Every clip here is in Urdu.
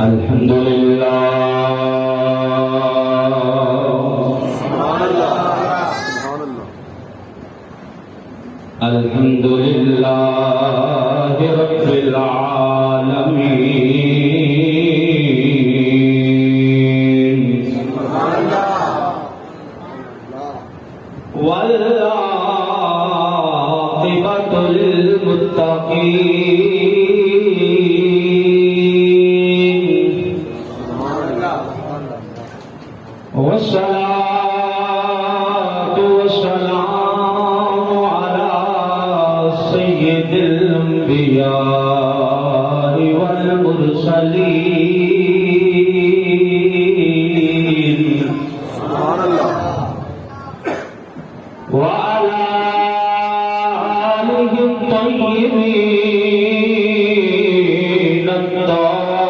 الحمد للہ الحمد للہ رب العالمین والعاقبۃ للمتقین والصلاة والسلام على سيد الأنبياء والمرسلين وعلى آله الطيبين الطاهرين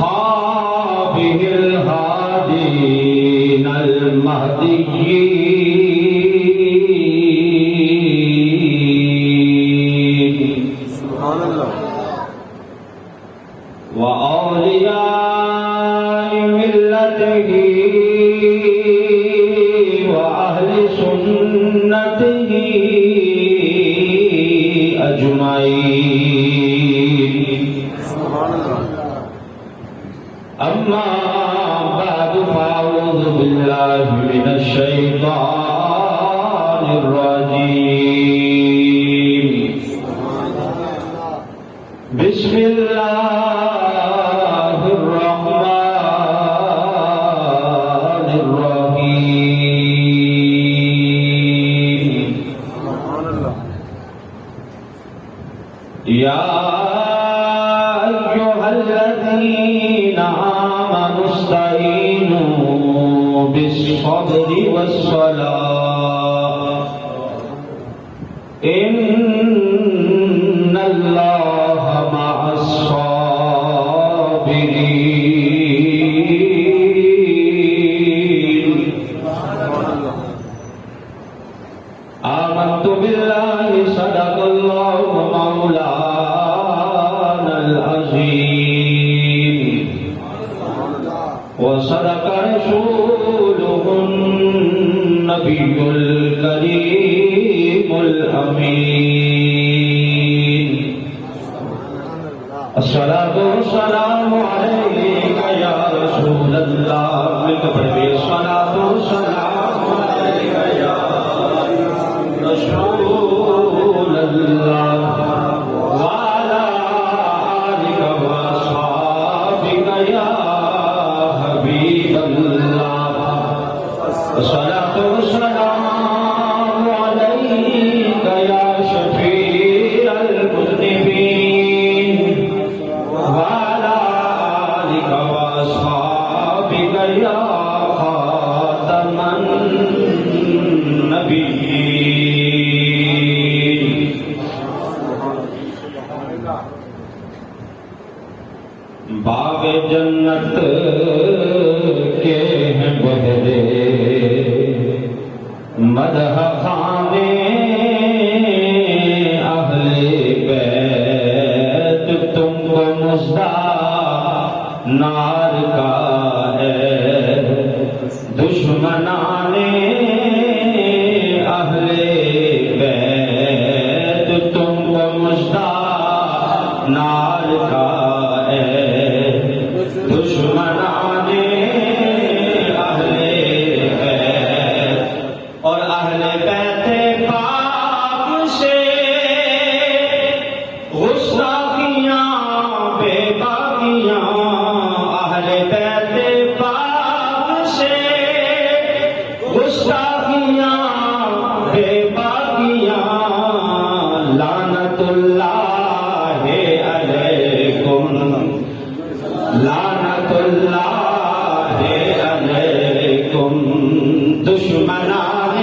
وأصحابه الهادين المهديين وأولياء ملته وأهل سنته أجمعين أما بعد فأعوذ بالله من الشيطان الرجيم بسم الله الرحمن الرحيم يا أيها الذين آمنوا استعينوا بالصبر والصلاة إن الله مع الصابرين آمنت بالله صدق الله مولانا العظيم وصدق رسوله النبي الكريم الأمين الصلاة والسلام عليك يا رسول الله الصلاة والسلام عليك يا رسول الله وعلى آلك وأصحابك يا حبيب الله الصلاة والسلام عليك يا شفيع المذنبين وعلى آلك وأصحابك يا خاتم النبيين باغ جنت کے ہیں بہرے مدح خانے اہل بیت تم کو مژدہ نار کا ہے دشمنان اہل بیت تم کو مژدہ نار کا ہے دشمنان اہل بیت اور اہل بیت پاک سے گستاخیاں بے باقیاں اہل بیت پاک سے گستاخیاں بے باقیاں لعنت اللہ علیکم لعنت اللہ علیکم دشمنان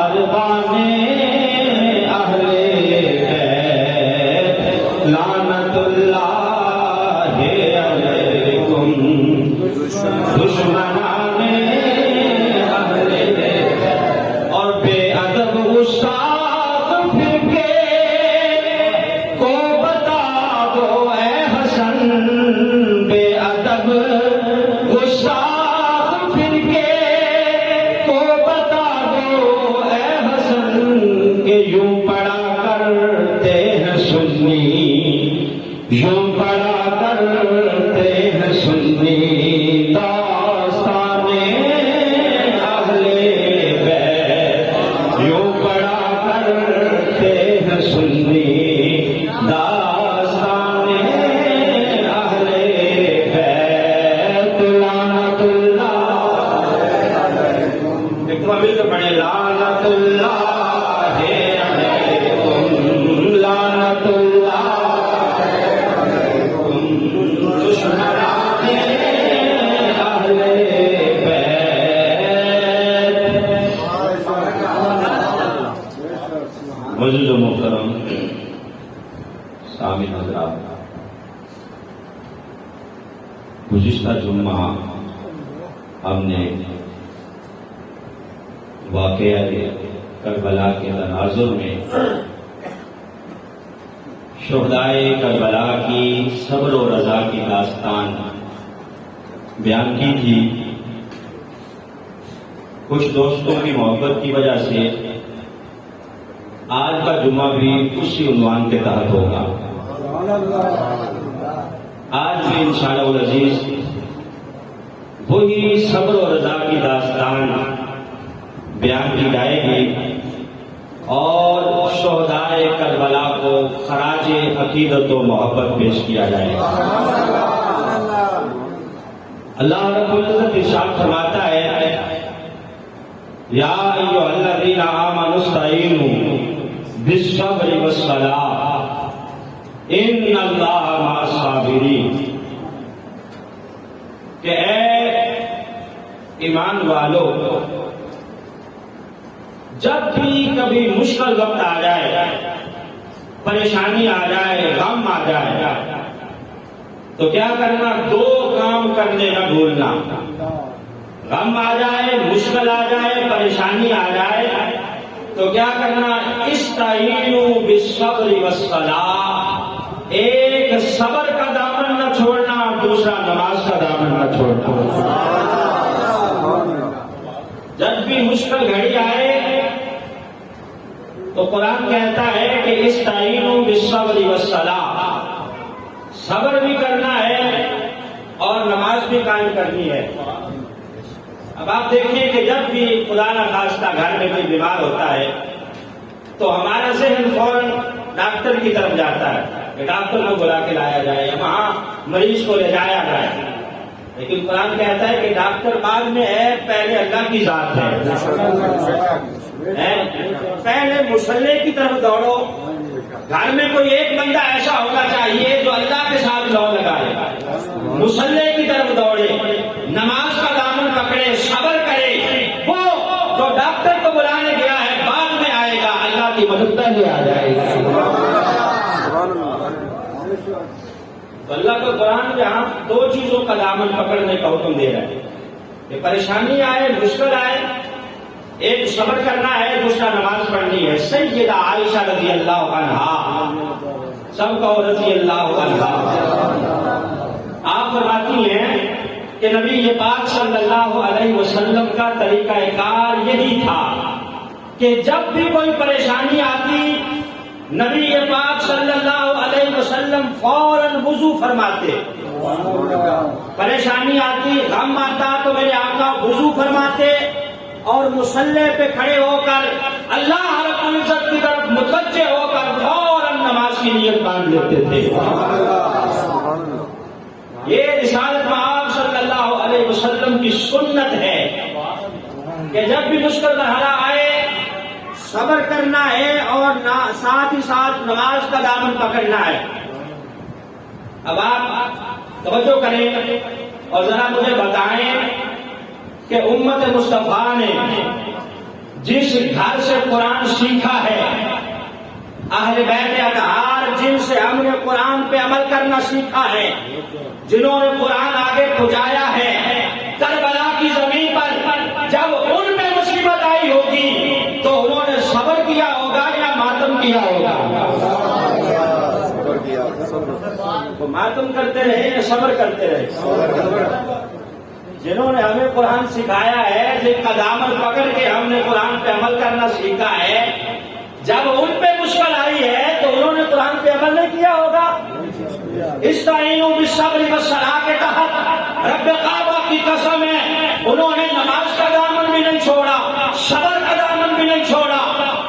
کاروانے اہل بیت لعنت اللہ علیکم دشمنان اہل بیت اور بے ادب گستاخ فرقے کو بتا دو اے حسن بے ادب گستاخ فرقے کو بتا دو اے حسن کہ یوں پڑا کرتے ہیں سنی یوں پڑا کرتے ہیں سنی داستان اہل بیت یوں پڑا کرتے ہیں سنی داستان اہل بیت لعنت اللہ ایک تو مل کے پڑھے لعنت اللہ علیکم لعنت اللہ علیکم دشمنان اہل بیت معزز و محترم سامعین حضرات، گزشتہ جمعہ ہم نے واقعہ کربلا کے تناظر میں شہدائے کربلا کی صبر و رضا کی داستان بیان کی تھی۔ کچھ دوستوں کی محبت کی وجہ سے آج کا جمعہ بھی اسی عنوان کے تحت ہوگا۔ آج بھی انشاءاللہ العزیز وہی صبر و رضا کی داستان بیان کی جائے گی اور شہدائے کربلا کو خراج عقیدت و محبت پیش کیا جائے گا۔ اللہ رب العزت ارشاد فرماتا ہے یا ایھا الذین آمنوا استعینوا بالصبر والصلاۃ ان اللہ مع الصابرین، کہ اے ایمان والو جب بھی کبھی مشکل وقت آ جائے، پریشانی آ جائے، غم آ جائے تو کیا کرنا؟ دو کام کرنے نہ بھولنا۔ غم آ جائے، مشکل آ جائے، پریشانی آ جائے تو کیا کرنا؟ استعینوا بالصبر والصلاۃ، ایک صبر کا دامن نہ چھوڑنا، دوسرا نماز کا دامن نہ چھوڑنا۔ جب بھی مشکل گھڑی آئے تو قرآن کہتا ہے کہ استعینوا بالصبر والصلاۃ، صبر بھی کرنا ہے اور نماز بھی قائم کرنی ہے۔ اب آپ دیکھیں کہ جب بھی خدا نخواستہ گھر میں کوئی بیمار ہوتا ہے تو ہمارا ذہن فوراً ڈاکٹر کی طرف جاتا ہے کہ ڈاکٹر کو بلا کے لایا جائے یا وہاں مریض کو لے جایا جائے، لیکن قرآن کہتا ہے کہ ڈاکٹر بعد میں ہے، پہلے اللہ کی ذات ہے۔ پہلے مصلی کی طرف دوڑو۔ گھر میں کوئی ایک بندہ ایسا ہونا چاہیے جو اللہ کے ساتھ لو لگائے، مصلی کی طرف دوڑے، نماز کا دامن پکڑے، صبر کرے۔ وہ جو ڈاکٹر کو بلانے گیا ہے بعد میں آئے گا، اللہ کی مدد پہلے آ جائے گا۔ تو اللہ کا قرآن یہاں دو چیزوں کا دامن پکڑنے کا حکم دے رہا ہے کہ پریشانی آئے، مشکل آئے، ایک صبر کرنا ہے، دوسرا نماز پڑھنی ہے۔ سیدہ عائشہ رضی اللہ عنہا، سب کو رضی اللہ عنہا، آپ فرماتی ہیں کہ نبی پاک صلی اللہ علیہ وسلم کا طریقہ کار یہی تھا کہ جب بھی کوئی پریشانی آتی نبی پاک صلی اللہ علیہ وسلم فوراً وضو فرماتے۔ پریشانی آتی، غم آتا تو میرے آقا وضو فرماتے اور مصلی پہ کھڑے ہو کر اللہ رب العزت کی طرف متوجہ ہو کر فوراً نماز کی نیت باندھ لیتے تھے۔ یہ رسالت مآب صلی اللہ علیہ وسلم کی سنت ہے کہ جب بھی مشکل مرحلہ آئے صبر کرنا ہے اور ساتھ ہی ساتھ نماز کا دامن پکڑنا ہے۔ اب آپ توجہ کریں اور ذرا مجھے بتائیں کہ امت مصطفیٰ نے جس گھر سے قرآن سیکھا ہے، اہل بیت اطہار جن سے ہم نے قرآن پہ عمل کرنا سیکھا ہے، جنہوں نے قرآن آگے پہنچایا ہے، کربلا کی زمین پر جب ان پہ مصیبت آئی ہوگی تو انہوں نے صبر کیا ہوگا یا ماتم کیا ہوگا؟ وہ ماتم کرتے رہے یا صبر کرتے رہے؟ جنہوں نے ہمیں قرآن سکھایا ہے، جن کا دامن پکڑ کے ہم نے قرآن پہ عمل کرنا سیکھا ہے، جب ان پہ مشکل آئی ہے تو انہوں نے قرآن پہ عمل نہیں کیا ہوگا؟ استعینوا بالصبر والصلاۃ کے تحت رب کعبہ کی قسم ہے انہوں نے نماز کا دامن بھی نہیں چھوڑا، صبر کا دامن بھی نہیں چھوڑا،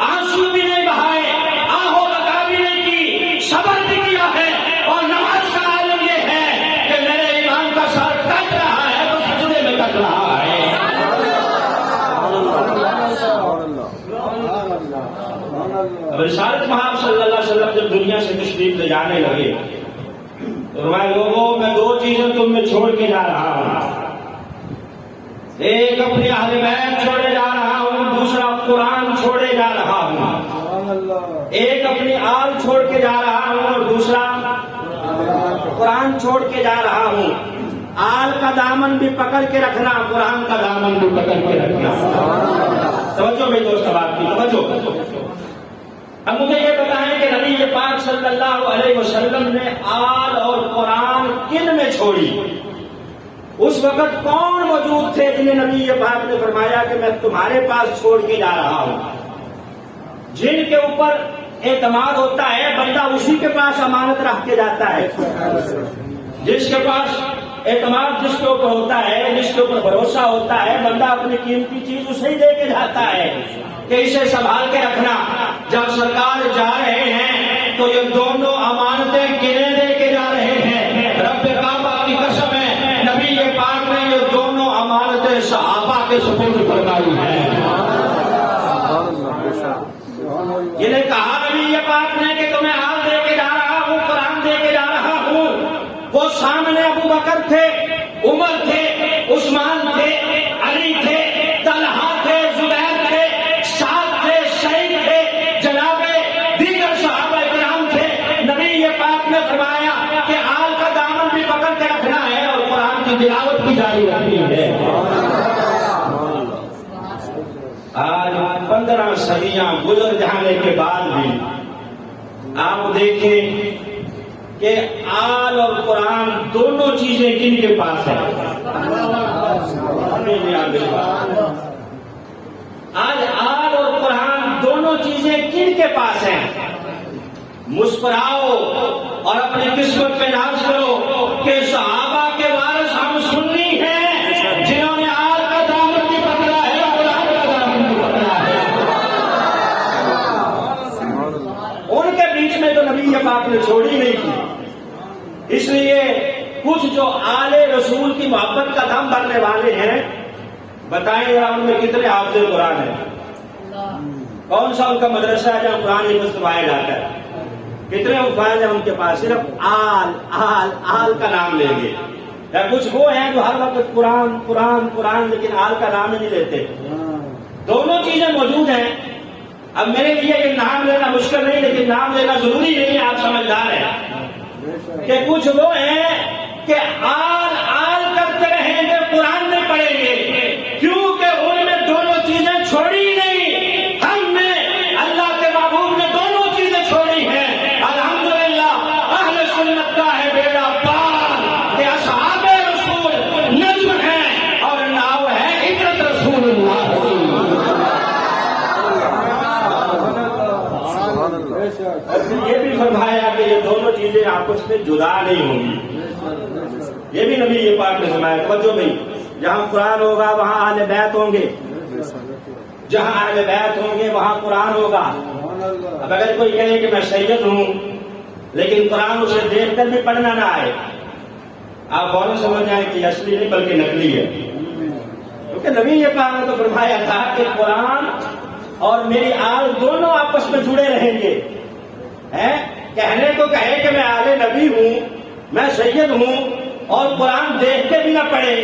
آنسو بھی نہیں بہائے، آہو بکا بھی نہیں کی، صبر بھی کیا ہے، اور نماز کا عالم یہ ہے کہ میرے ایمان کا سر کٹ رہا ہے تو سجدے میں کٹ رہا ہے۔ اب رسالت محمد صلی اللہ علیہ وسلم جب دنیا سے تشریف لے جانے لگے تو فرمایا لوگوں میں دو چیزیں تم میں چھوڑ کے جا رہا ہوں، ایک اپنے اہل بیت چھوڑے جا رہا ہوں، دوسرا قرآن چھوڑے جا رہا ہوں۔ ایک اپنی آل چھوڑ کے جا رہا ہوں اور دوسرا قرآن چھوڑ کے جا رہا ہوں۔ آل کا دامن بھی پکڑ کے رکھنا، قرآن کا دامن بھی پکڑ کے رکھنا۔ توجہ میرے دوست بات کی توجہ۔ اب مجھے یہ بتائیں کہ نبی پاک صلی اللہ علیہ وسلم نے آل اور قرآن کن میں چھوڑی؟ اس وقت کون موجود تھے جنہیں نبی پاک نے فرمایا کہ میں تمہارے پاس چھوڑ کے جا رہا ہوں؟ جن کے اوپر اعتماد ہوتا ہے بندہ اسی کے پاس امانت رکھ کے جاتا ہے، جس کے پاس اعتماد جس کے اوپر ہوتا ہے، جس کے اوپر بھروسہ ہوتا ہے، بندہ اپنی قیمتی چیز اسے ہی دے کے جاتا ہے کہ اسے سنبھال کے رکھنا۔ جب سرکار جا رہے ہیں تو یہ دونوں امانتیں گنے دے کے جا رہے ہیں، رب کعبہ کی قسم ہے نبی پاک نے یہ دونوں امانتیں صحابہ کے سپرد فرمائی ہیں۔ یہ نے کہا نبی پاک نے کہ تمہیں آل دے کے جا رہا ہوں، قرآن دے کے جا رہا ہوں۔ وہ سامنے ابو بکر تھے، عمر تھے، عثمان تھے، علی تھے، طلحہ تھے، زبیر تھے، سعد تھے، سعید تھے، جناب دیگر صحابہ کرام تھے۔ نبی پاک نے فرمایا کہ آل کا دامن بھی پکڑ کے رکھنا ہے اور قرآن کی تلاوت بھی جاری رکھنی ہے۔ آج 15 صدیاں گزر جانے کے بعد بھی آپ دیکھیں کہ آل اور قرآن دونوں چیزیں کن کے پاس ہیں؟ آج آل اور قرآن دونوں چیزیں کن کے پاس ہیں؟ مسکراؤ اور اپنی قسمت پہ ناز کرو کہ صحابہ کے وارث ہم سنی ہیں جنہوں نے آل کا دامن بھی پکڑا ہے، قرآن کا دامن بھی پکڑا ہے۔ ان کے بیچ میں تو نبی پاک نے چھوڑی نہیں کی۔ اس لیے کچھ جو آل رسول کی محبت کا دم بھرنے والے ہیں، بتائیں ذرا ان میں کتنے حافظ قرآن ہیں؟ کون سا ان کا مدرسہ ہے جہاں قرآن حفظ کروایا جاتا ہے؟ کتنے حفاظ ہیں ان کے پاس؟ صرف آل آل آل کا نام لیں گے۔ یا کچھ وہ ہیں جو ہر وقت قرآن قرآن قرآن لیکن آل کا نام ہی نہیں لیتے۔ دونوں چیزیں موجود ہیں۔ اب میرے لیے یہ نام لینا مشکل نہیں، لیکن نام لینا ضروری نہیں ہے، آپ سمجھدار ہیں کہ کچھ وہ ہیں کہ آل آل کرتے رہیں گے، قرآن نہیں پڑھیں گے، کیونکہ ان میں دونوں چیزیں چھوڑی نہیں۔ ہم نے اللہ کے محبوب نے دونوں چیزیں چھوڑی ہیں۔ الحمدللہ اہل سنت کا ہے بیڑا پار کہ اصحاب رسول نجم ہیں اور ناؤ ہے عبرت رسول اللہ۔ یہ بھی فرمایا کہ یہ دونوں چیزیں آپس میں جدا نہیں ہوں گی، یہ بھی نبی یہ پاک نے فرمایا۔ توجہ بھائی، جہاں قرآن ہوگا وہاں اہل بیت ہوں گے، جہاں اہل بیت ہوں گے وہاں قرآن ہوگا۔ اب اگر کوئی کہے کہ میں سید ہوں لیکن قرآن اسے دیکھ کر بھی پڑھنا نہ آئے، آپ فوراً سمجھ جائیں کہ اصلی نہیں بلکہ نقلی ہے، کیونکہ نبی یہ پاک نے تو فرمایا تھا کہ قرآن اور میری آل دونوں آپس میں جڑے رہیں گے۔ کہنے کو کہے کہ میں آل نبی ہوں، میں سید ہوں، اور قرآن دیکھ کے بھی نہ پڑھے،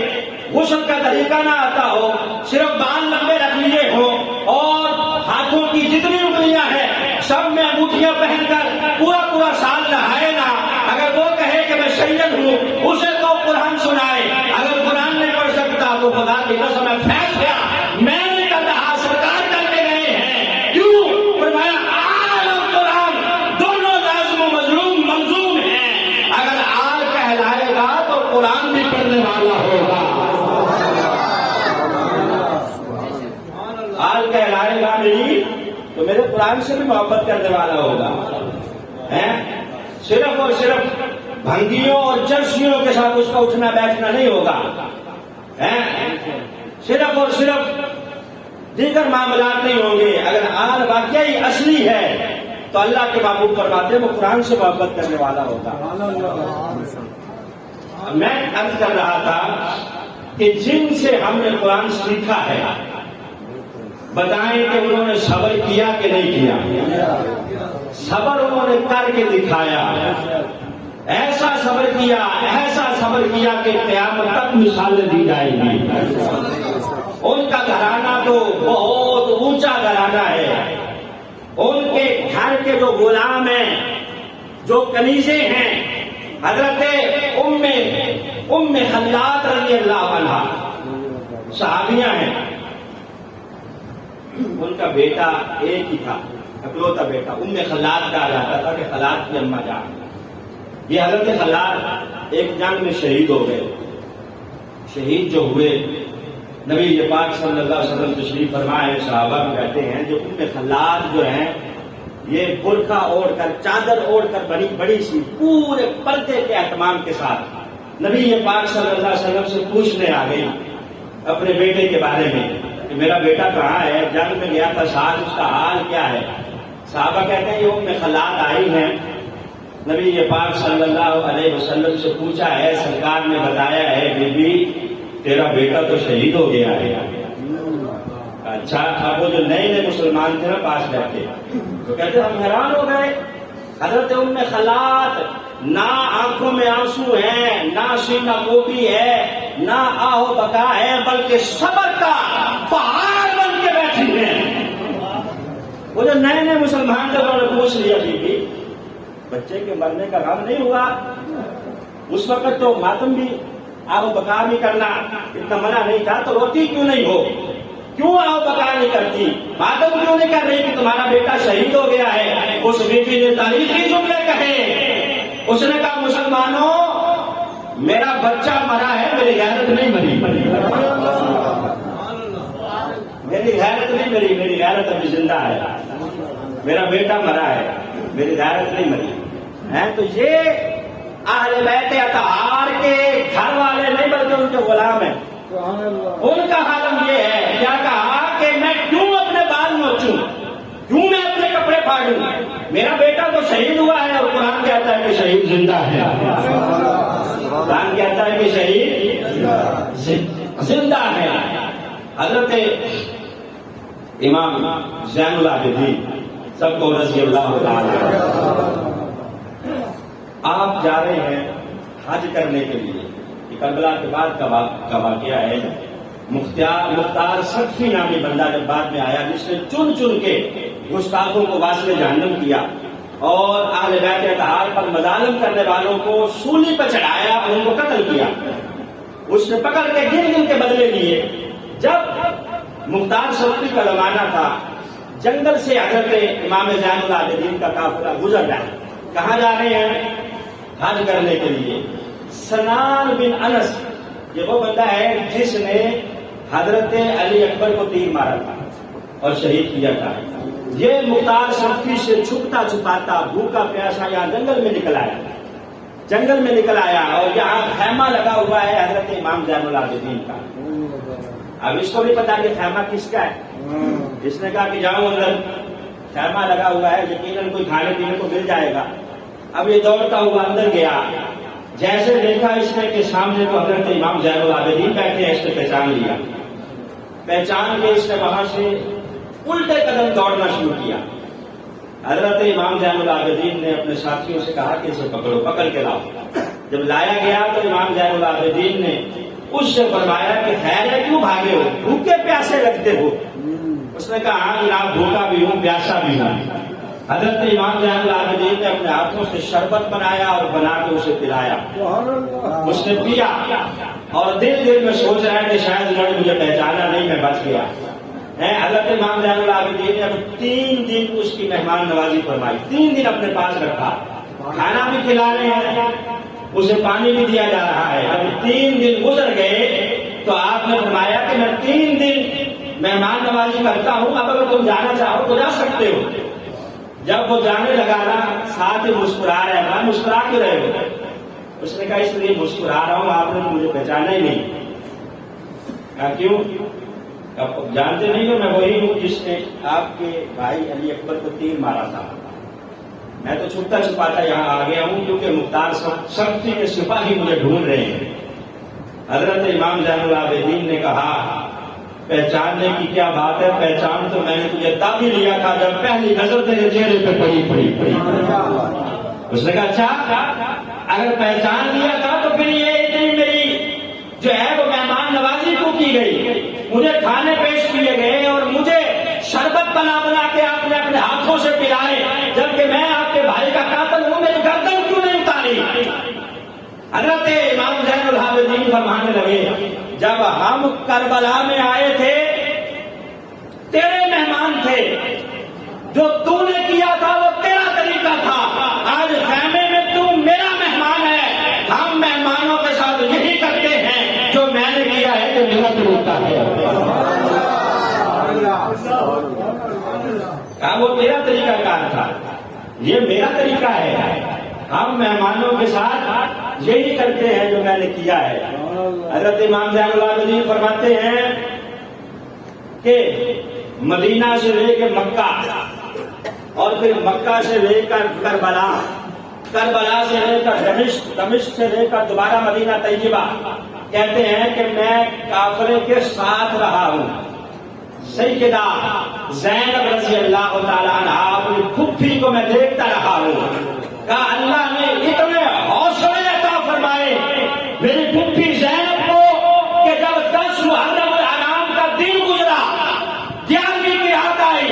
غسل کا طریقہ نہ آتا ہو، صرف بال لمبے رکھ لیے ہو، اور ہاتھوں کی جتنی انگلیاں ہیں سب میں انگوٹھیاں پہن کر پورا سال نہائے نا، اگر وہ کہے کہ میں سید ہوں اسے تو قرآن سنائے، اگر قرآن نہیں پڑھ سکتا تو خدا کی قسم ہے پھینس گیا، میں نہیں کر رہا، سرکار کر کے گئے ہیں۔ کیوں؟ فرمایا آل اور قرآن دونوں لازم و مظلوم منظوم ہیں، اگر آل کہلائے گا تو قرآن بھی پڑھنے والا ہوگا، آل کہلائے گا میری تو میرے قرآن سے بھی محبت کرنے والا ہوگا۔ صرف اور صرف بھنگیوں اور چرسیوں کے ساتھ اس کا اٹھنا بیٹھنا نہیں ہوگا، صرف اور صرف دیگر معاملات نہیں ہوں گے۔ اگر آل واقعی اصلی ہے تو اللہ کے محبوب فرماتے ہیں وہ قرآن سے محبت کرنے والا ہوگا۔ میں عرض کر رہا تھا کہ جن سے ہم نے قرآن سیکھا ہے بتائیں کہ انہوں نے صبر کیا کہ نہیں کیا؟ صبر انہوں نے کر کے دکھایا، ایسا صبر کیا کہ قیامت تک مثالیں دی جائیں گی۔ ان کا گھرانہ تو بہت اونچا گھرانہ ہے، ان کے گھر کے جو غلام ہیں، جو کنیزیں ہیں، حضرت ام خلاد رضی اللہ عنہ صحابیہ ہیں، ان کا بیٹا ایک ہی تھا، اکلوتا بیٹا، ام خلاد کہا جاتا تھا کہ خلاد کی اماں جان۔ یہ حضرت خلاد ایک جنگ میں شہید ہو گئے۔ شہید جو ہوئے، نبی پاک صلی اللہ علیہ وسلم تشریف فرمائے، صحابہ کہتے ہیں جو ام خلاد جو ہیں یہ برقع اوڑھ کر، چادر اوڑھ کر بڑی سی پورے پردے کے اہتمام کے ساتھ نبی پاک صلی اللہ علیہ وسلم سے پوچھنے آ گئی اپنے بیٹے کے بارے میں کہ میرا بیٹا کہاں ہے، جنگ میں گیا تھا ساتھ، اس کا حال کیا ہے؟ صحابہ کہتے ہیں یہ ام خلاد آئی ہیں، نبی پاک صلی اللہ علیہ وسلم سے پوچھا ہے، سرکار نے بتایا ہے بی بی تیرا بیٹا تو شہید ہو گیا ہے۔ اچھا، اب وہ جو نئے مسلمان تھے نا پاس بیٹھے تو کہتے ہم حیران ہو گئے، حضرت ام خلاد نہ آنکھوں میں آنسو ہیں، نہ سینہ کوبی ہے، نہ آہو بکا ہے، بلکہ صبر کا پہاڑ بن کے بیٹھی ہیں۔ وہ جو نئے مسلمان تھے انہوں نے پوچھ لیا بی بچے کے مرنے کا غم نہیں ہوا؟ اس وقت تو ماتم بھی آہو بکا بھی کرنا اتنا منع نہیں تھا، تو روتی کیوں نہیں ہو؟ کیوں آہو بکا نہیں کرتی؟ ماتم کیوں نہیں کر رہی کہ تمہارا بیٹا شہید ہو گیا ہے؟ اس بیٹی نے تاریخی جملے کہے، اس نے کہا مسلمانوں میرا بچہ مرا ہے، میری غیرت نہیں مری، میری غیرت نہیں مری، میری غیرت ابھی زندہ ہے، میرا بیٹا مرا ہے، میری غیرت نہیں مری ہے۔ تو یہ اہل بیت اطہار کے گھر والے نہیں بلکہ ان کے غلام ہیں، ان کا حالم یہ ہے، کیا کہا کہ میں کیوں اپنے بال نوچوں، کیوں میں اپنے کپڑے پھاڑوں، میرا بیٹا تو شہید ہوا ہے، اور قرآن کہتا ہے کہ شہید زندہ ہے، قرآن کہتا ہے کہ شہید زندہ ہے۔ حضرت امام زین العابدین سب کو رضی اللہ تعالی، آپ جا رہے ہیں حج کرنے کے لیے، کربلا کے بعد کا واقعہ ہے۔ مختار سقفی نامی بندہ جب بعد میں آیا جس نے چن کے گستاخوں کو واصل جہنم کیا اور اہل بیت اطہار پر مظالم کرنے والوں کو سولی پر چڑھایا اور ان کو قتل کیا، اس نے پکڑ کے گن کے بدلے لیے۔ جب مختار سقفی کا زمانہ تھا، جنگل سے حضرت امام زین العابدین کا قافلہ گزر رہا ہے، کہاں جا رہے ہیں؟ حج کرنے کے لیے۔ سنان بن انس یہ وہ بندہ ہے جس نے حضرت علی اکبر کو تیر مارا تھا اور شہید کیا تھا، یہ مختار سقفی سے چھپتا چھپاتا بھوکا پیاسا یہاں جنگل میں نکل آیا اور یہاں خیمہ لگا ہوا ہے حضرت امام زین العابدین کا۔ اب اس کو بھی پتا کہ خیمہ کس کا ہے، اس نے کہا کہ جاؤ اندر، خیمہ لگا ہوا ہے، یقیناً کوئی کھانے پینے کو مل جائے گا۔ اب یہ دوڑتا ہوا اندر گیا، جیسے دیکھا اس نے کہ سامنے تو حضرت امام زین العابدین بیٹھے ہیں، اس نے پہچان لیا، پہچان کے اس نے وہاں سے الٹے قدم دوڑنا شروع کیا۔ حضرت امام زین العابدین نے اپنے ساتھیوں سے کہا کہ اسے پکڑو، پکڑ کے لاؤ۔ جب لایا گیا تو امام زین العابدین نے اس سے فرمایا کہ خیر ہے کیوں بھاگے ہو، بھوکے پیاسے رکھتے ہو، اس نے کہا ہاں جناب بھوکا بھی ہوں پیاسا بھی ہوں. حضرت امام زین العابدین نے اپنے ہاتھوں سے شربت بنایا اور بنا کے اسے پلایا. اس نے پیا اور دل میں سوچ رہا ہے کہ شاید لڑ مجھے پہچانا نہیں میں بچ گیا. حضرت امام زین العابدین نے 3 دن اس کی مہمان نوازی فرمائی. 3 دن اپنے پاس رکھا, کھانا بھی کھلا رہے ہیں, اسے پانی بھی دیا جا رہا ہے. جب 3 دن گزر گئے تو آپ نے فرمایا کہ میں 3 دن مہمان نوازی کرتا ہوں, اب اگر تم جانا چاہو تو جا سکتے ہو. جب وہ جانے لگا نا ساتھ ہی مسکرا رہا ہے. مسکرا کیوں رہے ہو؟ اس نے کہا اس لیے مسکرا رہا ہوں آپ نے مجھے پہچانا ہی نہیں. کہا کیوں؟ جانتے نہیں ہو میں وہی ہوں جس نے آپ کے بھائی علی اکبر کو تیر مارا تھا. میں تو چھپتا چھپاتا یہاں آ گیا ہوں کیونکہ مختار سختی کے سپاہی مجھے ڈھونڈ رہے ہیں. حضرت امام زین العابدین نے کہا پہچاننے کی کیا بات ہے, پہچان تو میں نے تجھے تب ہی لیا تھا جب پہلی نظر تیرے چہرے پہ پڑی. اس نے کہا اچھا اگر پہچان لیا تھا تو پھر یہ اتنی میری جو ہے وہ مہمان نوازی کیوں کی گئی؟ مجھے کھانے پیش کیے گئے اور مجھے شربت بنا کے آپ نے اپنے ہاتھوں سے پلائے, جبکہ میں آپ کے بھائی کا قاتل ہوں, میری گردن کیوں نہیں اتاری؟ حضرت امام زین العابدین فرمانے لگے جب ہم کربلا میں آئے تھے تیرے مہمان تھے, جو تو نے کیا تھا وہ تیرا طریقہ تھا. آج خیمے میں تو میرا مہمان ہے, ہم مہمانوں کے ساتھ یہی کرتے ہیں جو میں نے کیا ہے کہ میرا طریقہ ہے. کہا وہ تیرا طریقہ کار تھا, یہ میرا طریقہ ہے, ہم مہمانوں کے ساتھ یہی کرتے ہیں جو میں نے کیا ہے. حضرت امام زین العابدین فرماتے ہیں کہ مدینہ سے لے کے مکہ اور پھر مکہ سے لے کر کربلا, کربلا سے لے کر دمشق, دمشق سے لے کر دوبارہ مدینہ طیبہ, کہتے ہیں کہ میں کافرے کے ساتھ رہا ہوں. سیدہ زینب رضی اللہ تعالیٰ عنہا اپنی پھپھی کو میں دیکھتا رہا ہوں. کہا اللہ نے اتنے حوصلے عطا فرمائے میری پھپھی زینب کو کہ جب 10 محرم الحرام کا دن گزرا, 11ویں کی رات آئی,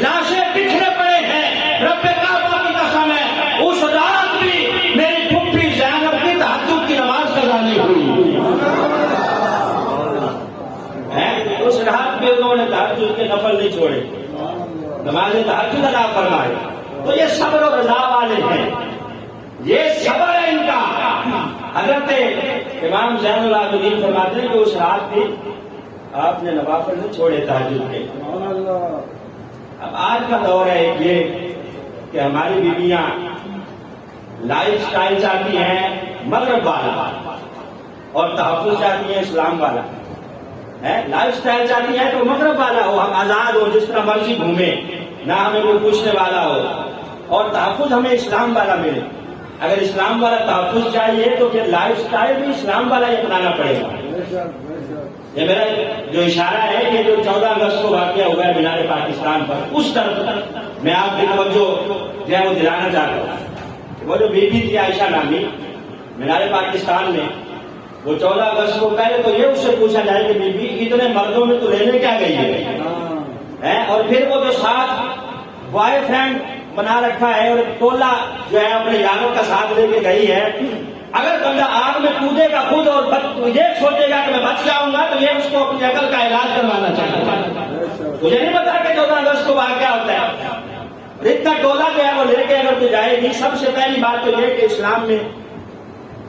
لاشیں بکھرے پڑے ہیں, رب کعبہ کی قسم ہے اس رات بھی میری پھپھی زینب کی تہجد کی نماز قضا نہیں ہوئی. اس رات میں انہوں نے تہجد کے نفل نہیں چھوڑے, نماز تہجد ادا فرمائے. تو یہ صبر و رضا والے ہیں, یہ صبر ہے ان کا. حضرت امام زین العابدین فرماتے ہیں کہ اس رات بھی آپ نے نوافل نہیں چھوڑے تہجد کے. اب آج کا دور ہے یہ کہ ہماری بیویاں لائف سٹائل چاہتی ہیں مغرب والا اور تحفظ چاہتی ہیں اسلام والا. لائف سٹائل چاہتی ہے تو مغرب والا ہو, ہم آزاد ہو, جس طرح مرضی گھومیں, نہ ہمیں کوئی پوچھنے والا ہو, اور تحفظ ہمیں اسلام والا ملے. اگر اسلام والا تحفظ چاہیے تو پھر لائف سٹائل بھی اسلام والا ہی اپنانا پڑے گا. یہ میرا جو اشارہ ہے یہ جو 14 اگست کو واقعہ ہوا ہے مینار پاکستان پر, اس طرف میں آپ کی توجہ جو ہے وہ دلانا چاہتا ہوں. وہ جو بیوی تھی عائشہ نامی مینار پاکستان میں, وہ 14 اگست کو پہلے تو یہ اس سے پوچھا جائے کہ بیوی اتنے مردوں میں تو لینے کیا گئی ہے, اور پھر وہ جو ساتھ بوائے فرینڈ بنا رکھا ہے اور ٹولہ جو ہے اپنے یاروں کا ساتھ لے کے گئی ہے, اگر بندہ آگ میں کودے گا خود اور یہ سوچے گا کہ میں بچ جاؤں گا تو یہ اس کو اپنی عقل کا علاج کروانا چاہیے. مجھے نہیں پتا کہ 14 اگست کو واقعہ ہوتا ہے. اتنا ٹولہ جو ہے وہ لے کے اگر تو جائے گی, سب سے پہلی بات تو یہ کہ اسلام میں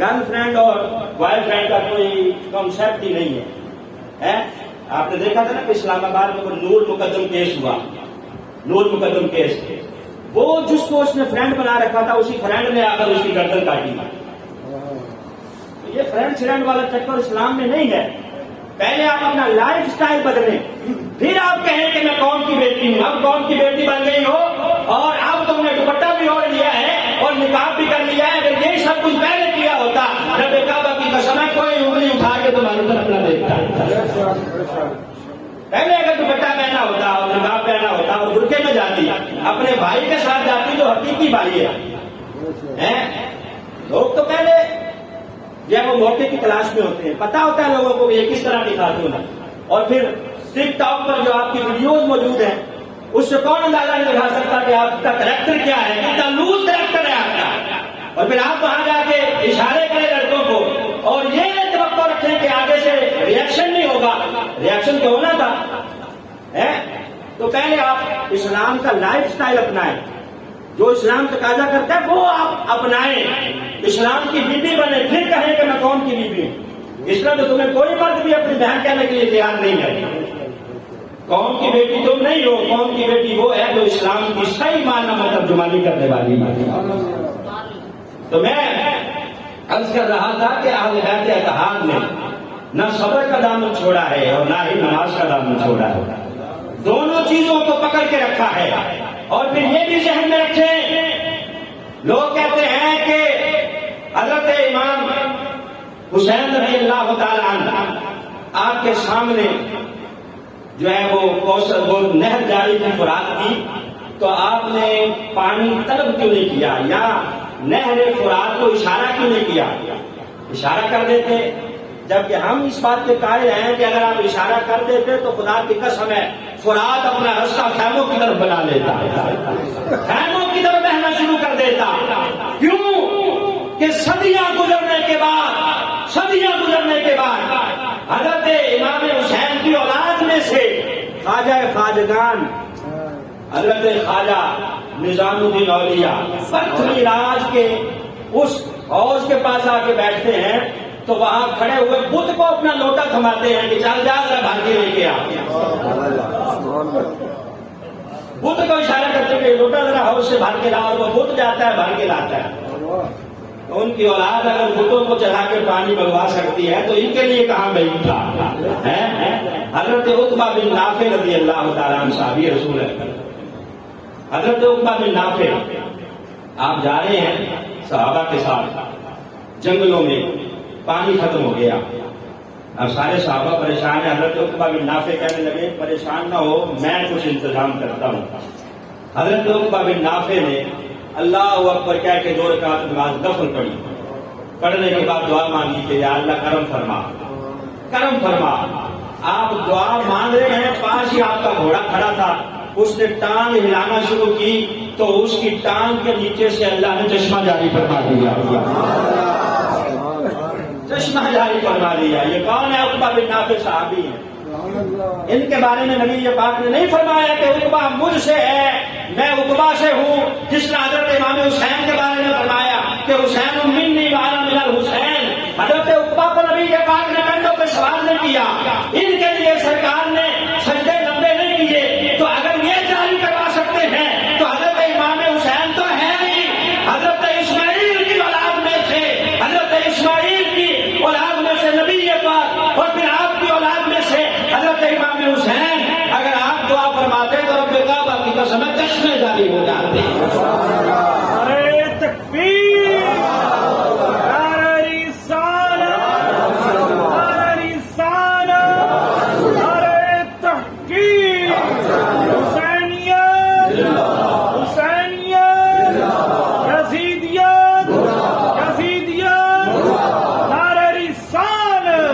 گرل فرینڈ اور بوائے فرینڈ کا کوئی کانسیپٹ ہی نہیں ہے. آپ نے دیکھا تھا نا کہ اسلام آباد میں وہ نور مقدم کیس ہوا, نور مقدم کیس, وہ جس کو اس نے فرینڈ بنا رکھا تھا اسی فرینڈ نے آ کر اس کی گردن کاٹی. یہ فرینڈ سرینڈ والا چکر اسلام میں نہیں ہے. پہلے آپ اپنا لائف سٹائل بدلیں, پھر آپ کہیں کہ میں قوم کی بیٹی ہوں. اب قوم کی بیٹی بن گئی ہو اور اب تم نے دوپٹہ بھی اوڑھ لیا ہے اور نقاب بھی کر لیا ہے. اگر یہ سب کچھ پہلے کیا ہوتا, رب کعبہ کی قسم ہے کوئی انگلی اٹھا کے تمہاری طرف نہ دیکھتا. پہلے اگر دوپٹہ پہنا ہوتا اور نقاب پہنا ہوتا اور برقعے میں جاتی, اپنے بھائی کے ساتھ جاتی جو حقیقی بھائی ہے. لوگ تو پہلے جب وہ موقع کی تلاش میں ہوتے ہیں, پتا ہوتا ہے لوگوں کو یہ کس طرح کی خاتون ہے, اور پھر ٹک ٹاک پر جو آپ کی ویڈیوز موجود ہیں اس سے کون اندازہ نہیں لگا سکتا کہ آپ کا کریکٹر کیا ہے، کتنا لوز کریکٹر ہے آپ کا. اور پھر آپ وہاں جا کے اشارے کریں لڑکوں کو اور یہ توقع رکھیں کہ آگے سے ریئیکشن نہیں ہوگا. ریئیکشن تو ہونا تھا. تو پہلے آپ اسلام کا لائف سٹائل اپنائیں، جو اسلام تقاضا کرتا ہے وہ آپ اپنائیں. اسلام کی بیوی بنے، پھر کہیں کہ میں قوم کی بیوی ہوں. اس طرح تو تمہیں کوئی مرد بھی اپنی بہن کہنے کے لیے تیار نہیں ہے. قوم کی بیٹی تم نہیں ہو، قوم کی بیٹی وہ ہے جو اسلام کی صحیح معنی میں ترجمانی کرنے والی. تو میں عرض کر رہا تھا کہ اہل بیت اتحاد نے نہ صبر کا دامن چھوڑا ہے اور نہ ہی نماز کا دامن چھوڑا ہے. دونوں چیزوں کو پکڑ کے رکھا ہے. اور پھر یہ بھی ذہن میں رکھیں، لوگ کہتے ہیں کہ حضرت امام حسین رضی اللہ تعالی عنہ آپ کے سامنے جو ہے وہ نہر جاری کی فرات کی تو آپ نے پانی طلب کیوں نہیں کیا، یا نہر فرات کو اشارہ کیوں نہیں کیا؟ اشارہ کر دیتے. جبکہ ہم اس بات کے قائل ہیں کہ اگر آپ اشارہ کر دیتے تو خدا کی قسم ہے فرات اپنا رستہ خیموں کی طرف بنا لیتا، خیموں کی طرف بہنا شروع کر دیتا. کیوں کہ صدیاں گزرنے کے بعد حضرت امام حسین کی اولاد میں سے خواجہ خواجگان حضرت خواجہ نظام الدین اولیاء پتھری راج کے اس حوض کے پاس آ کے بیٹھتے ہیں تو وہاں کھڑے ہوئے بت کو اپنا لوٹا تھماتے ہیں کہ چل جا ذرا بھر کے لے کے آ. بت کو اشارہ کرتے کہ لوٹا ذرا حوض سے بھر کے لا، اور وہ بت جاتا ہے بھر کے لاتا ہے. ان کی اولاد اگر بتوں کو چلا کے پانی منگوا سکتی ہے تو ان کے لیے کہاں بھائی تھا. حضرت عقبہ بن نافع رضی اللہ تعالیٰ عنہ صحابی رسول ہے. حضرت عقبہ بن نافع آپ جا رہے ہیں صحابہ کے ساتھ جنگلوں میں، پانی ختم ہو گیا. اب سارے صحابہ پریشان ہیں. حضرت عقبہ بن نافع کہنے لگے پریشان نہ ہو، میں کچھ انتظام کرتا ہوں. حضرت عقبہ بن نافع نے اللہ اکبر کہہ کے 2 رکعت نماز نفل پڑھی. پڑھنے کے بعد دعا مانگی کہ یا اللہ کرم فرما. آپ دعا مانگ رہے ہیں، پاس ہی آپ کا گھوڑا کھڑا تھا، اس نے ٹانگ ہلانا شروع کی تو اس کی ٹانگ کے نیچے سے اللہ نے چشمہ جاری فرما دیا. چشمہ جاری فرما دیا. یہ کون ہے؟ عقبہ بن نافع صحابی ہیں. ان کے بارے میں نبی پاک نے نہیں فرمایا کہ عقبہ مجھ سے ہے، میں عقبہ سے ہوں، جس نے حضرت امام حسین کے بارے میں فرمایا کہ حسین منی وانا من الحسین. حضرت عقبہ کو نبی پاک نے کندھوں پہ سوار نہیں کیا. ان کے لیے سرکار نے سجدے لمبے نہیں کیے. تو اگر یہ جاری کروا سکتے ہیں تو حضرت امام حسین تو ہے ہی حضرت اسماعیل کی اولاد میں سے، حضرت اسماعیل کی اولاد میں سے نبی پاک، اور پھر آپ کی اولاد میں سے حضرت امام حسین. اگر آپ دعا فرماتے تو رب کعبہ کی قسم چشمے جاری ہو جاتے. نعرہ تکبیر، نعرہ رسالت، نعرہ رسالت، نعرہ تحقیق، حسینیت، حسینیت، یزیدیت، یزیدیت، نعرہ رسالت.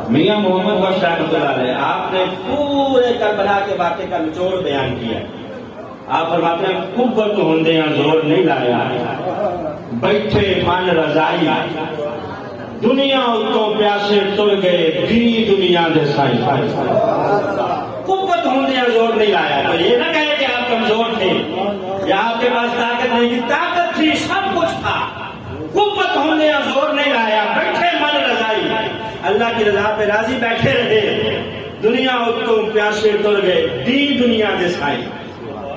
میاں محمد بخش رحمۃ اللہ علیہ آپ نے پورے کربلا کے واقعے کا نچوڑ بیان کیا. آپ فرماتے ہیں قوت ہوندیاں زور نہیں لایا، بیٹھے من رضائی، دنیا اتوں پیاسے تر گئے دی دنیا دے سائی. قوت ہوندیاں زور نہیں لایا. تو یہ نہ کہے کہ آپ کمزور تھے یا آپ کے پاس طاقت نہیں تھی. طاقت تھی، سب کچھ تھا. قوت ہوندیاں زور نہیں لایا، بیٹھے من رضائی، اللہ کی رضا پہ راضی بیٹھے رہے. دنیا اتوں پیاسے تر گئے دی دنیا دے سائی.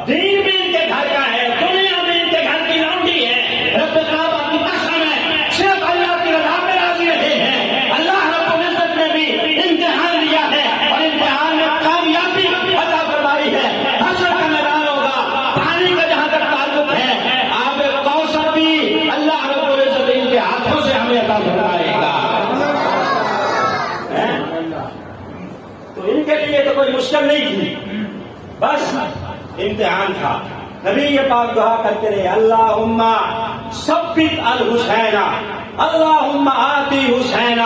دین بھی ان کے گھر کا ہے، دنیا بھی ان کے گھر کی لونڈی ہے. رب کعبہ کی قسم ہے صرف اللہ کی رضا پہ راضی رہے ہیں. اللہ رب العزت نے بھی امتحان لیا ہے اور امتحان میں کامیابی عطا فرمائی ہے. حشر کا میدان ہوگا، پانی کا جہاں تک تعلق ہے، آب کوثر بھی اللہ رب العزت ان کے ہاتھوں سے ہمیں عطا فرمائے گا. تو ان کے لیے تو کوئی مشکل نہیں تھی، بس امتحان تھا. نبی یہ پاک دعا کرتے رہے اللہم ثبت الحسین اللہم آتی حسین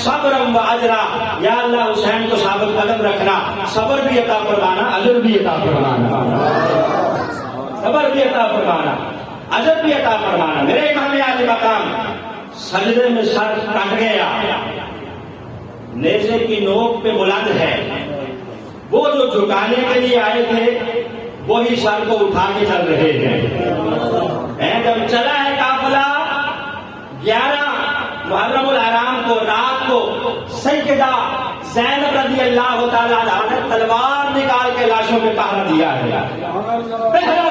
صبرا و اجرا، یا اللہ حسین کو ثابت قدم رکھنا، صبر بھی عطا فرمانا، اجر بھی عطا فرمانا، صبر بھی عطا فرمانا، اجر بھی عطا فرمانا۔ میرے امام عالی مقام سجدے میں سر کٹ گیا، نیزے کی نوک پہ بلند ہے، وہ جو جھکانے کے لیے آئے تھے وہی سر کو اٹھا کے چل رہے ہیں۔ جب چلا ہے قافلہ 11 محرم الحرام کو رات کو سیدہ زینب رضی اللہ تعالیٰ عنہا نے تلوار نکال کے لاشوں پہ پہرا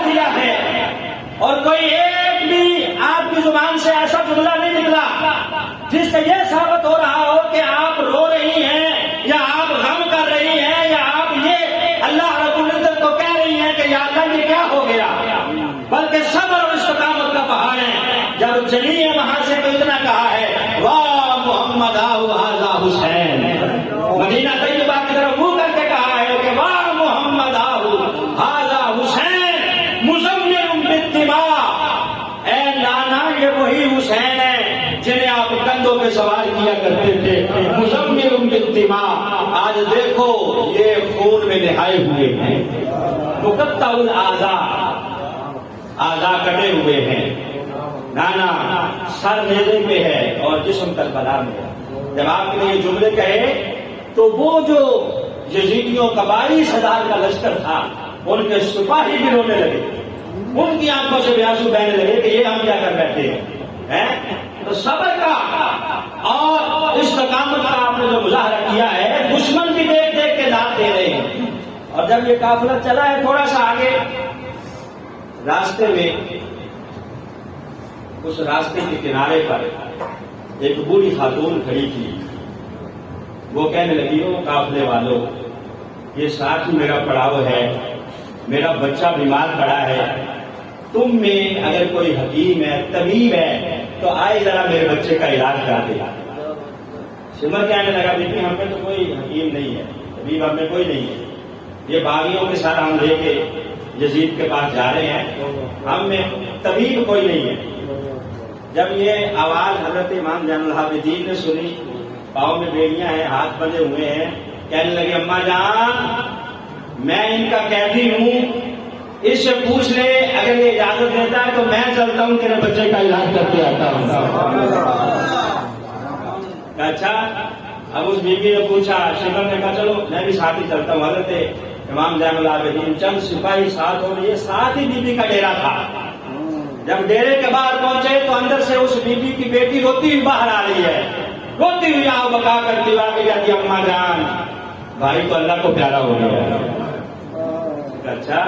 دیا ہے، اور کوئی ایک بھی آپ کی زبان سے ایسا جملہ نہیں نکلا جس سے یہ ثابت ہو رہا ہو کہ آپ رو رہی ہیں یا آپ غم کر رہی ہیں یا آپ یہ اللہ رب العزت کو کہہ رہی ہیں کہ یا اللہ یہ کیا ہو گیا، بلکہ صبر اور استقامت کا پہاڑ ہے۔ جب چلی ہے وہاں سے تو اتنا کہا ہے واہ محمد ھذا حسین، مدینہ طیبہ کی طرف منہ کر کے کہا ہے کہ واہ محمد ھذا حسین مزمر بالدماء، اے نانا یہ وہی حسین ہے جنہیں آپ کندھوں پہ سوار کیا کرتے تھے، مزمر بالدماء، آج دیکھو یہ خون میں نہائے ہوئے ہیں، مقطع الاعضاء، اعضاء کٹے ہوئے ہیں، نانا سر نیزے پہ ہے اور جسم کربلا میں ہے۔ جب آپ نے یہ جملے کہے تو وہ جو یزیدیوں قبائلی سردار کا لشکر تھا ان کے سپاہی بھی رونے لگے، ان کی آنکھوں سے بھی آنسو بہنے لگے کہ یہ ہم کیا کر بیٹھے ہیں۔ تو صبر کا اور استقامت کا آپ نے جو مظاہرہ کیا ہے، دشمن بھی دیکھ دیکھ کے داد دے رہے ہیں۔ اور جب یہ قافلہ چلا ہے تھوڑا سا آگے، راستے میں اس راستے کے کنارے پر ایک بوڑھی خاتون کھڑی تھی، وہ کہنے لگی او قافلے والوں، یہ ساتھ ہی میرا پڑاؤ ہے، میرا بچہ بیمار پڑا ہے، تم میں اگر کوئی حکیم ہے طبیب ہے تو آئے ذرا میرے بچے کا علاج کرا دے۔ سمر کہنے لگا بیٹی ہم میں تو کوئی حکیم نہیں ہے، طبیب ہم میں کوئی نہیں ہے، یہ باغیوں کے ساتھ ہم لے کے یزید کے پاس جا رہے ہیں، ہم میں طبیب کوئی نہیں ہے۔ جب یہ آواز حضرت امام زین العابدین نے سنی، پاؤں میں بیڑیاں ہیں، ہاتھ بندھے ہوئے ہیں، کہنے لگے اماں جان میں ان کا قیدی ہوں، اس سے پوچھ لے اگر یہ اجازت دیتا ہے تو میں چلتا ہوں تیرے بچے کا علاج کر کے آتا ہوں۔ اچھا، اب اس بیوی نے پوچھا، شمر نے کہا چلو میں بھی ساتھ ہی چلتا ہوں۔ حضرت امام زین العابدین چند سپاہی ساتھ ہو رہی ہے، ساتھ ہی بیوی کا ڈیرا تھا۔ جب ڈیرے کے باہر پہنچے تو اندر سے اس بیوی کی بیٹی روتی ہوئی باہر آ رہی ہے، روتی ہوئی آؤ بکا کرتی آگے جاتی، اماں جان بھائی تو اللہ کو پیارا ہو گیا۔ اچھا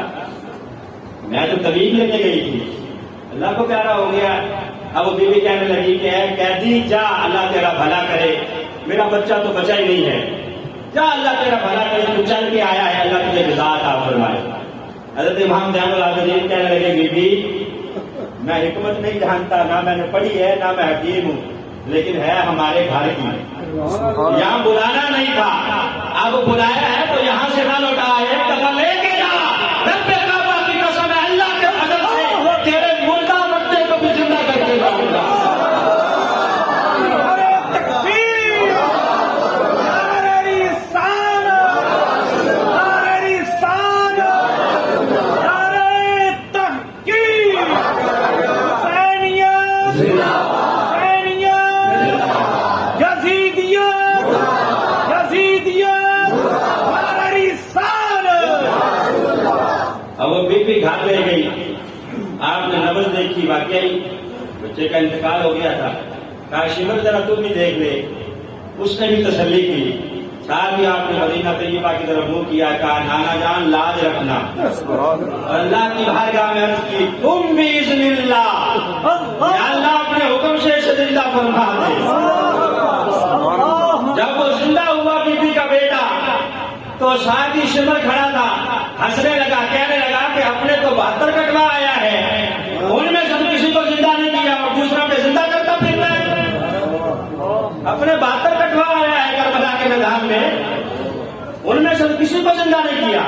میں تو طبیب لینے گئی تھی، اللہ کو پیارا ہو گیا۔ اب وہ بیوی کہنے لگی کہ اے قیدی جا اللہ تیرا بھلا کرے، میرا بچہ تو بچا ہی نہیں ہے، جا اللہ تیرا بھلا کرے، تو چل کے آیا ہے اللہ تجھے جزا عطا فرمائے۔ حضرت امام زین العابدین کہنے لگے بی بی میں حکمت نہیں جانتا، نہ میں نے پڑھی ہے نہ میں حکیم ہوں، لیکن ہے ہمارے گھر کی، یہاں بلانا نہیں تھا، اب بلایا ہے تو یہاں سے نہ لوٹا، ایک دفعہ لے کے جا، رب کعبہ کی قسم ہے اللہ کے فضل سے تیرے مردہ بچے کو بھی زندہ کر کے لاؤں گا۔ گھر لے گئی، آپ نے نبض دیکھی، واقعی بچے کا انتقال ہو گیا تھا، کہا شمر ذرا تم بھی دیکھ لے، اس نے بھی تسلی کی، ساتھ ہی آپ نے مدینہ طیبہ کی طرف منہ کیا، کہا نانا جان لاج رکھنا، اور اللہ کی بارگاہ میں عرض کی تم بھی اذن اللہ، یا اللہ اپنے حکم سے اسے زندہ فرما دے۔ جب وہ زندہ ہوا بی بی کا بیٹا تو ساتھ ہی شمر کھڑا تھا، ہنسنے لگا، کہنے لگا کہ اپنے تو 72 کٹوا آیا ہے، ان میں سے کسی کو زندہ نہیں کیا اور دوسرا پہ زندہ کرتا پھر میں، اپنے 72 کٹوا آیا ہے کربلا کے میدان میں، ان میں سے کسی کو زندہ نہیں کیا۔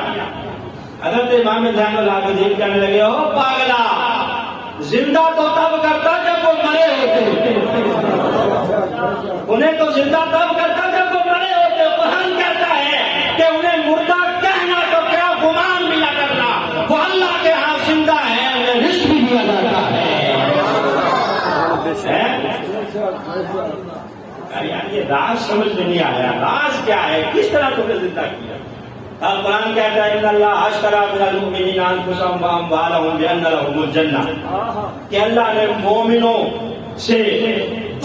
حضرت امام زین العابدین کہنے لگے او پاگلا، زندہ تو تب کرتا جب وہ مرے ہوتے، انہیں تو زندہ تب کرتا جب وہ بڑے ہوتے. قرآن کہتا ہے کہ انہیں مردہ کہنا تو کیا گمان بھی نہ کرنا, وہ اللہ کے ہاں زندہ ہے, انہیں رزق بھی دیا جاتا ہے. یار یہ راز سمجھ میں نہیں آیا, راز کیا ہے, کس طرح تم نے زندہ کیا؟ قرآن کہتا ہے ان اللہ اشتری من المؤمنین انفسهم واموالهم بان لهم الجنہ, کہ اللہ نے مومنوں سے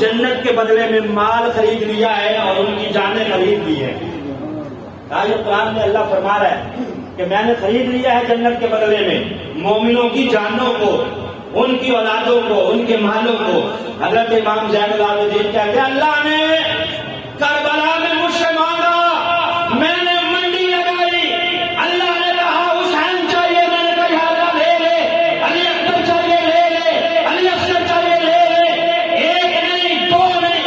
جنت کے بدلے میں مال خرید لیا ہے اور ان کی جانیں خرید لی ہے. یہ قرآن میں اللہ فرما رہا ہے کہ میں نے خرید لیا ہے جنت کے بدلے میں مومنوں کی جانوں کو, ان کی اولادوں کو, ان کے مالوں کو. حضرت امام زین العابدین کہتے ہیں اللہ نے کربلا میں مجھ سے مانگا, میں نے منڈی لگائی, اللہ نے کہا حسین چاہیے, میں نے کہا اللہ لے لے, علی اکبر چاہیے لے لے, علی اصغر چاہیے لے لے. ایک نہیں, دو نہیں,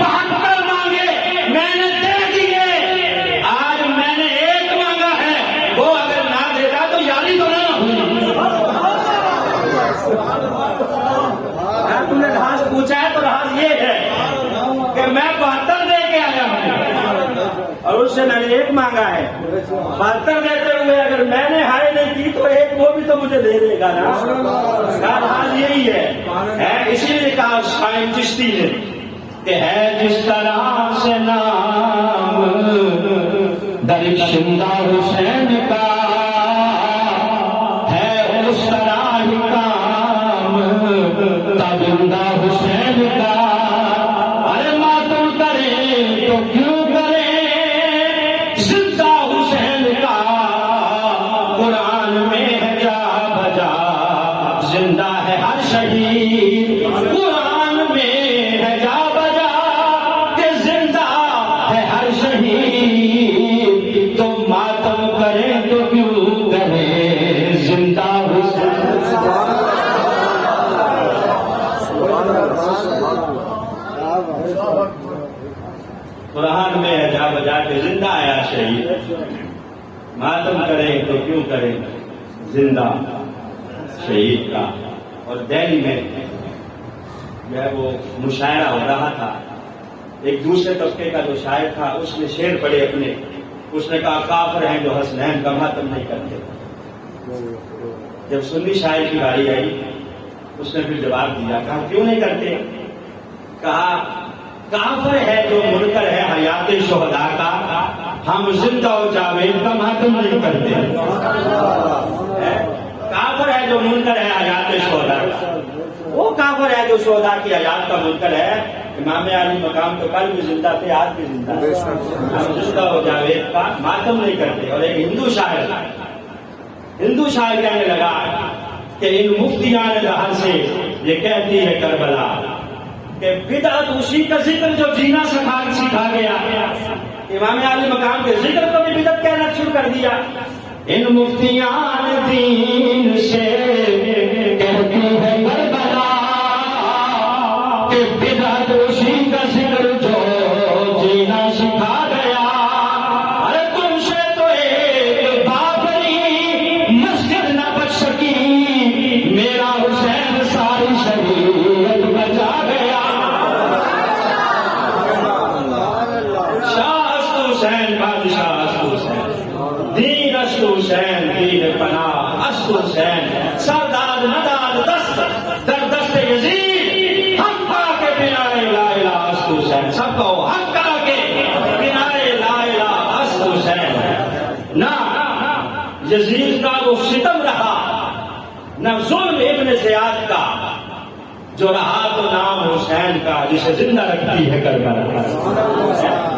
72 مانگے, میں نے دے دیے. آج میں نے ایک مانگا ہے, وہ اگر نہ دیتا تو یاری تو نہ ہوئی. تم نے راز پوچھا ہے تو راز یہ ہے کہ میں 72 دے کے آیا ہوں اور اس سے میں نے ایک مانگا ہے. 72 دیتے ہوئے اگر میں نے ہائے نہیں کی تو ایک وہ بھی تو مجھے دے دے گا نا. راز یہی ہے. اسی لیے کہا شاہین چشتی نے کہ ہے جس طرح سے نام درشندہ حسین کا ہے اس طرح ہی کام تابندہ حسین کا. ارے ماتم کرے تو کیوں کرے زندہ حسین کا, قرآن میں ہے جا بجا زندہ ہے ہر شہید. قرآن میں ہے جا بجا کہ زندہ ہے ہر شہید. تو ماتم کرے تو کیوں کرے زندہ حسین. قرآن میں ہے جا بجا کے زندہ آیا شہید, ماتم کریں تو کیوں کریں زندہ شہید کا. اور دہلی میں جو ہے وہ مشاعرہ ہو رہا تھا, ایک دوسرے طبقے کا جو شاعر تھا اس نے شعر پڑھے اپنے, اس نے کہا کافر ہیں جو حسنین کا ماتم نہیں کرتے. جب سنی شاعر کی باری آئی اس نے پھر جواب دیا, کہا کیوں نہیں کرتے؟ کہا کافر ہے جو منکر ہے حیات شہداء کا, ہم زندہ و جاوید کا ماتم نہیں کرتے. کافر ہے جو منکر ہے حیات شہداء کا, وہ کافر ہے جو شہداء کی حیات کا منکر ہے. امام علی مقام تو کل بھی زندہ تھے, آج بھی زندہ ہے. ہم زندہ و جاوید کا ماتم نہیں کرتے. اور ایک ہندو شاعر کہنے لگا کہ ان مفتیان لہر سے یہ کہتی ہے کربلا کہ بدعت اسی کا ذکر جو جینا سکھا گیا. امام علی مقام کے ذکر کو بھی بدعت کہنا شروع کر دیا. ان مفتیان دین سے کہتی ہے کربلا کہ بدعت اسی کا ذکر جو جینا سکھا گیا. ارے تم سے تو ایک بابری مسجد نہ بچ سکی, میرا حسین ساری شریعت بچا گیا. حسین بادشاہ اسد حسین, دین اسد حسین, دین پناہ اسد حسین, سرداد نداد دست در دست یزید, ہم پا کے بنائے لا الہ اسد حسین. سب کو ہم کا کے بنائے لا الہ اسد حسین. نہ یزید کا وہ ستم رہا, نہ ظلم ابن زیاد کا, جو رہا تو نام حسین کا جسے زندہ رکھتی ہے کربلا.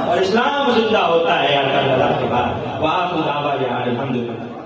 اور اسلام زندہ ہوتا ہے کربلا کے بعد. وآخر دعوانا الحمدللہ.